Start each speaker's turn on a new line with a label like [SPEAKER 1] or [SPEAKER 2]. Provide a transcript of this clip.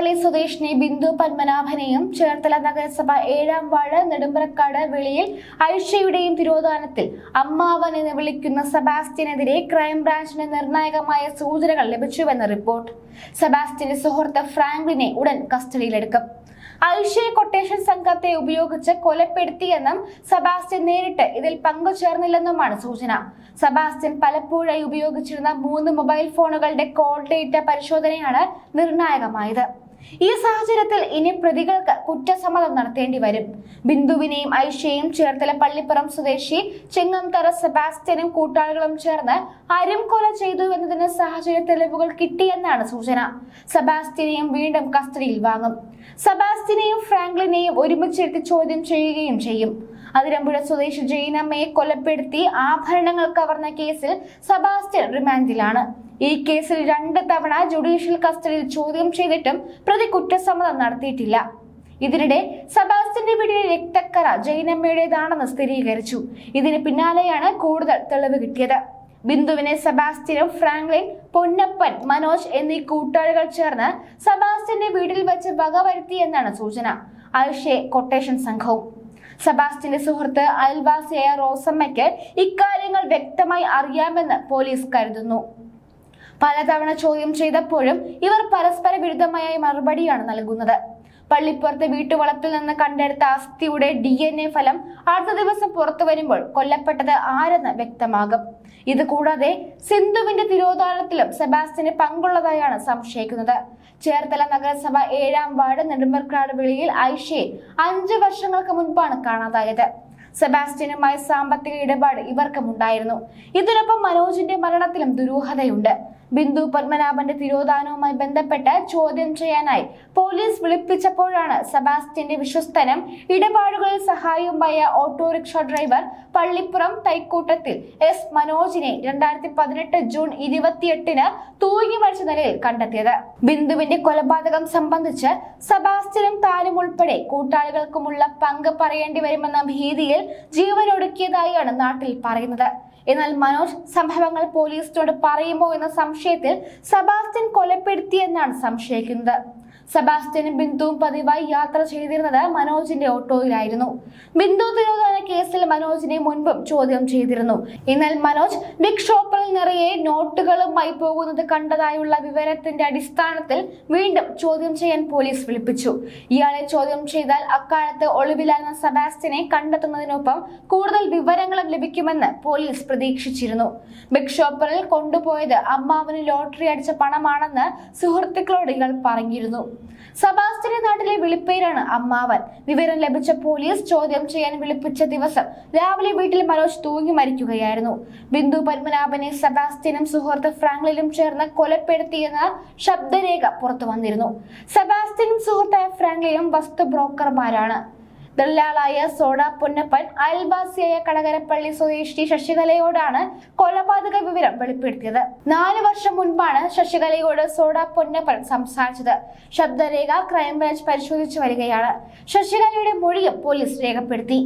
[SPEAKER 1] കടകരപ്പള്ളി സ്വദേശിനി ബിന്ദു പത്മനാഭനെയും ചേർത്തല നഗരസഭ 7-ാം വാർഡ് നെടുമ്പ്രക്കാട് വെളിയിൽ ഐഷയുടെയും തിരോധാനത്തിൽ അമ്മാവൻ എന്ന് വിളിക്കുന്ന സെബാസ്റ്റ്യനെതിരെ ക്രൈംബ്രാഞ്ചിന് നിർണായകമായ സൂചനകൾ ലഭിച്ചുവെന്ന് റിപ്പോർട്ട്. സെബാസ്റ്റ്യന്റെ സുഹൃത്ത് ഫ്രാങ്ക്ലിനെ ഉടൻ കസ്റ്റഡിയിലെടുക്കും. ഐഷയെ കൊട്ടേഷൻ സംഘത്തെ ഉപയോഗിച്ച് കൊലപ്പെടുത്തിയെന്നും സെബാസ്റ്റ്യൻ നേരിട്ട് ഇതിൽ പങ്കുചേർന്നില്ലെന്നുമാണ് സൂചന. സെബാസ്റ്റ്യൻ പലപ്പോഴായി ഉപയോഗിച്ചിരുന്ന 3 മൊബൈൽ ഫോണുകളുടെ കോൾ ഡേറ്റ പരിശോധനയാണ് നിർണായകമായത്. ഈ സാഹചര്യത്തിൽ ഇനി പ്രതികൾക്ക് കുറ്റസമ്മതം നടത്തേണ്ടി വരും. ബിന്ദുവിനെയും ഐഷയെയും ചേർത്തല പള്ളിപ്പുറം സ്വദേശി ചെങ്ങംതറ സെബാസ്റ്റ്യനും കൂട്ടാളികളും ചേർന്ന് അരിംകൊല ചെയ്തു എന്നതിന് സാഹചര്യ തെളിവുകൾ കിട്ടിയെന്നാണ് സൂചന. സെബാസ്റ്റ്യനെയും വീണ്ടും കസ്റ്റഡിയിൽ വാങ്ങും. സെബാസ്റ്റ്യനെയും ഫ്രാങ്ക്ലിനെയും ഒരുമിച്ചിരുത്തി ചോദ്യം ചെയ്യുകയും ചെയ്യും. അതിരമ്പുഴ സ്വദേശി ജൈനമ്മയെ കൊലപ്പെടുത്തി ആഭരണങ്ങൾ കവർന്ന കേസിൽ സെബാസ്റ്റ്യൻ റിമാൻഡിലാണ്. ഈ കേസിൽ 2 തവണ ജുഡീഷ്യൽ കസ്റ്റഡിയിൽ ചോദ്യം ചെയ്തിട്ടും പ്രതി കുറ്റസമ്മതം നടത്തിയിട്ടില്ല. ഇതിനിടെ സെബാസ്റ്റ്യന്റെ വീട്ടിലെ രക്തക്കറ ജൈനമ്മയുടേതാണെന്ന് സ്ഥിരീകരിച്ചു. ഇതിന് പിന്നാലെയാണ് കൂടുതൽ തെളിവ് കിട്ടിയത്. ബിന്ദുവിനെ സെബാസ്റ്റ്യനും ഫ്രാങ്ക്ലിൻ, പൊന്നപ്പൻ, മനോജ് എന്നീ കൂട്ടാളികൾ ചേർന്ന് സെബാസ്റ്റ്യന്റെ വീട്ടിൽ വെച്ച് വകവരുത്തിയെന്നാണ് സൂചന. ഐഷയെ കൊട്ടേഷൻ സംഘവും. സെബാസ്റ്റ്യന്റെ സുഹൃത്ത് അയൽവാസിയായ റോസമ്മയ്ക്ക് ഇക്കാര്യങ്ങൾ വ്യക്തമായി അറിയാമെന്ന് പോലീസ് കരുതുന്നു. പലതവണ ചോദ്യം ചെയ്തപ്പോഴും ഇവർ പരസ്പര വിരുദ്ധമായ മറുപടിയാണ് നൽകുന്നത്. പള്ളിപ്പുറത്തെ വീട്ടുവളപ്പിൽ നിന്ന് കണ്ടെടുത്ത അസ്ഥിയുടെ DNA ഫലം അടുത്ത ദിവസം പുറത്തു വരുമ്പോൾ കൊല്ലപ്പെട്ടത് ആരെന്ന് വ്യക്തമാകും. ഇത് കൂടാതെ സിന്ധുവിന്റെ തിരോധാനത്തിലും സെബാസ്റ്റ്യന് പങ്കുള്ളതായാണ് സംശയിക്കുന്നത്. ചേർത്തല നഗരസഭ 7-ാം വാർഡ് നെടുമ്പ്രക്കാട് വെളിയിൽ ഐഷയെ 5 വർഷങ്ങൾക്ക് മുൻപാണ് കാണാതായത്. സെബാസ്റ്റ്യനുമായി സാമ്പത്തിക ഇടപാട് ഇവർക്കുമുണ്ടായിരുന്നു. ഇതിനൊപ്പം മനോജിന്റെ മരണത്തിലും ദുരൂഹതയുണ്ട്. ബിന്ദു പത്മനാഭന്റെ തിരോധാനവുമായി ബന്ധപ്പെട്ട് ചോദ്യം ചെയ്യാനായി പോലീസ് വിളിപ്പിച്ചപ്പോഴാണ് സെബാസ്റ്റ്യന്റെ വിശ്വസ്തനും ഇടപാടുകളിൽ സഹായിയുമായ ഓട്ടോറിക്ഷ ഡ്രൈവർ പള്ളിപ്പുറം തൈക്കൂട്ടത്തിൽ എസ് മനോജിനെ 2018 ജൂൺ 28-ന് തൂങ്ങി മരിച്ച നിലയിൽ കണ്ടെത്തിയത്. ബിന്ദുവിന്റെ കൊലപാതകം സംബന്ധിച്ച് സെബാസ്റ്റ്യനും താനും ഉൾപ്പെടെ കൂട്ടാളികൾക്കുമുള്ള പങ്ക് പറയേണ്ടി വരുമെന്ന ഭീതിയിൽ ജീവനൊടുക്കിയതായാണ് നാട്ടിൽ പറയുന്നത്. എന്നാൽ മനോജ് സംഭവങ്ങൾ പോലീസിനോട് പറയുമോ എന്ന സംശയത്തിൽ സെബാസ്റ്റ്യൻ കൊലപ്പെടുത്തിയെന്നാണ് സംശയിക്കുന്നത്. സെബാസ്റ്റ്യനും ബിന്ദുവും പതിവായി യാത്ര ചെയ്തിരുന്നത് മനോജിന്റെ ഓട്ടോയിലായിരുന്നു. ബിന്ദു തിരോധാന കേസിൽ മനോജിനെ മുൻപും ചോദ്യം ചെയ്തിരുന്നു. എന്നാൽ മനോജ് ബിഗ് ഷോപ്പറിൽ നിറയെ നോട്ടുകളുമായി പോകുന്നത് കണ്ടതായുള്ള വിവരത്തിന്റെ അടിസ്ഥാനത്തിൽ വീണ്ടും ചോദ്യം ചെയ്യാൻ പോലീസ് വിളിപ്പിച്ചു. ഇയാളെ ചോദ്യം ചെയ്താൽ അക്കാലത്ത് ഒളിവിലായിരുന്ന സെബാസ്റ്റ്യനെ കണ്ടെത്തുന്നതിനൊപ്പം കൂടുതൽ വിവരങ്ങളും ലഭിക്കുമെന്ന് പോലീസ് പ്രതീക്ഷിച്ചിരുന്നു. ബിഗ് ഷോപ്പറിൽ കൊണ്ടുപോയത് അമ്മാവന് ലോട്ടറി അടിച്ച പണമാണെന്ന് സുഹൃത്തുക്കളോട് ഇയാൾ പറഞ്ഞിരുന്നു. സെബാസ്റ്റ്യന്റെ നാട്ടിലെ വിളിപ്പേരാണ് അമ്മാവൻ. വിവരം ലഭിച്ച പോലീസ് ചോദ്യം ചെയ്യാൻ വിളിപ്പിച്ച ദിവസം രാവിലെ വീട്ടിൽ മനോജ് തൂങ്ങി മരിക്കുകയായിരുന്നു. ബിന്ദു പത്മനാഭനെ സെബാസ്റ്റ്യനും സുഹൃത്ത് ഫ്രാങ്ക്ലിനും ചേർന്ന് കൊലപ്പെടുത്തിയെന്ന ശബ്ദരേഖ പുറത്തു വന്നിരുന്നു. സെബാസ്റ്റ്യനും സുഹൃത്തായ ഫ്രാങ്ക്ലിനും വസ്തു ബ്രോക്കർമാരാണ്. ദല്ലാളായ സോഡ പൊന്നപ്പൻ അയൽവാസിയായ കടകരപ്പള്ളി സ്വദേശി ശശികലയോടാണ് കൊലപാതക വിവരം വെളിപ്പെടുത്തിയത്. 4 വർഷം മുൻപാണ് ശശികലയോട് സോഡ പൊന്നപ്പൻ സംസാരിച്ചത്. ശബ്ദരേഖ ക്രൈംബ്രാഞ്ച് പരിശോധിച്ചു വരികയാണ്. ശശികലയുടെ മൊഴിയും പോലീസ് രേഖപ്പെടുത്തി.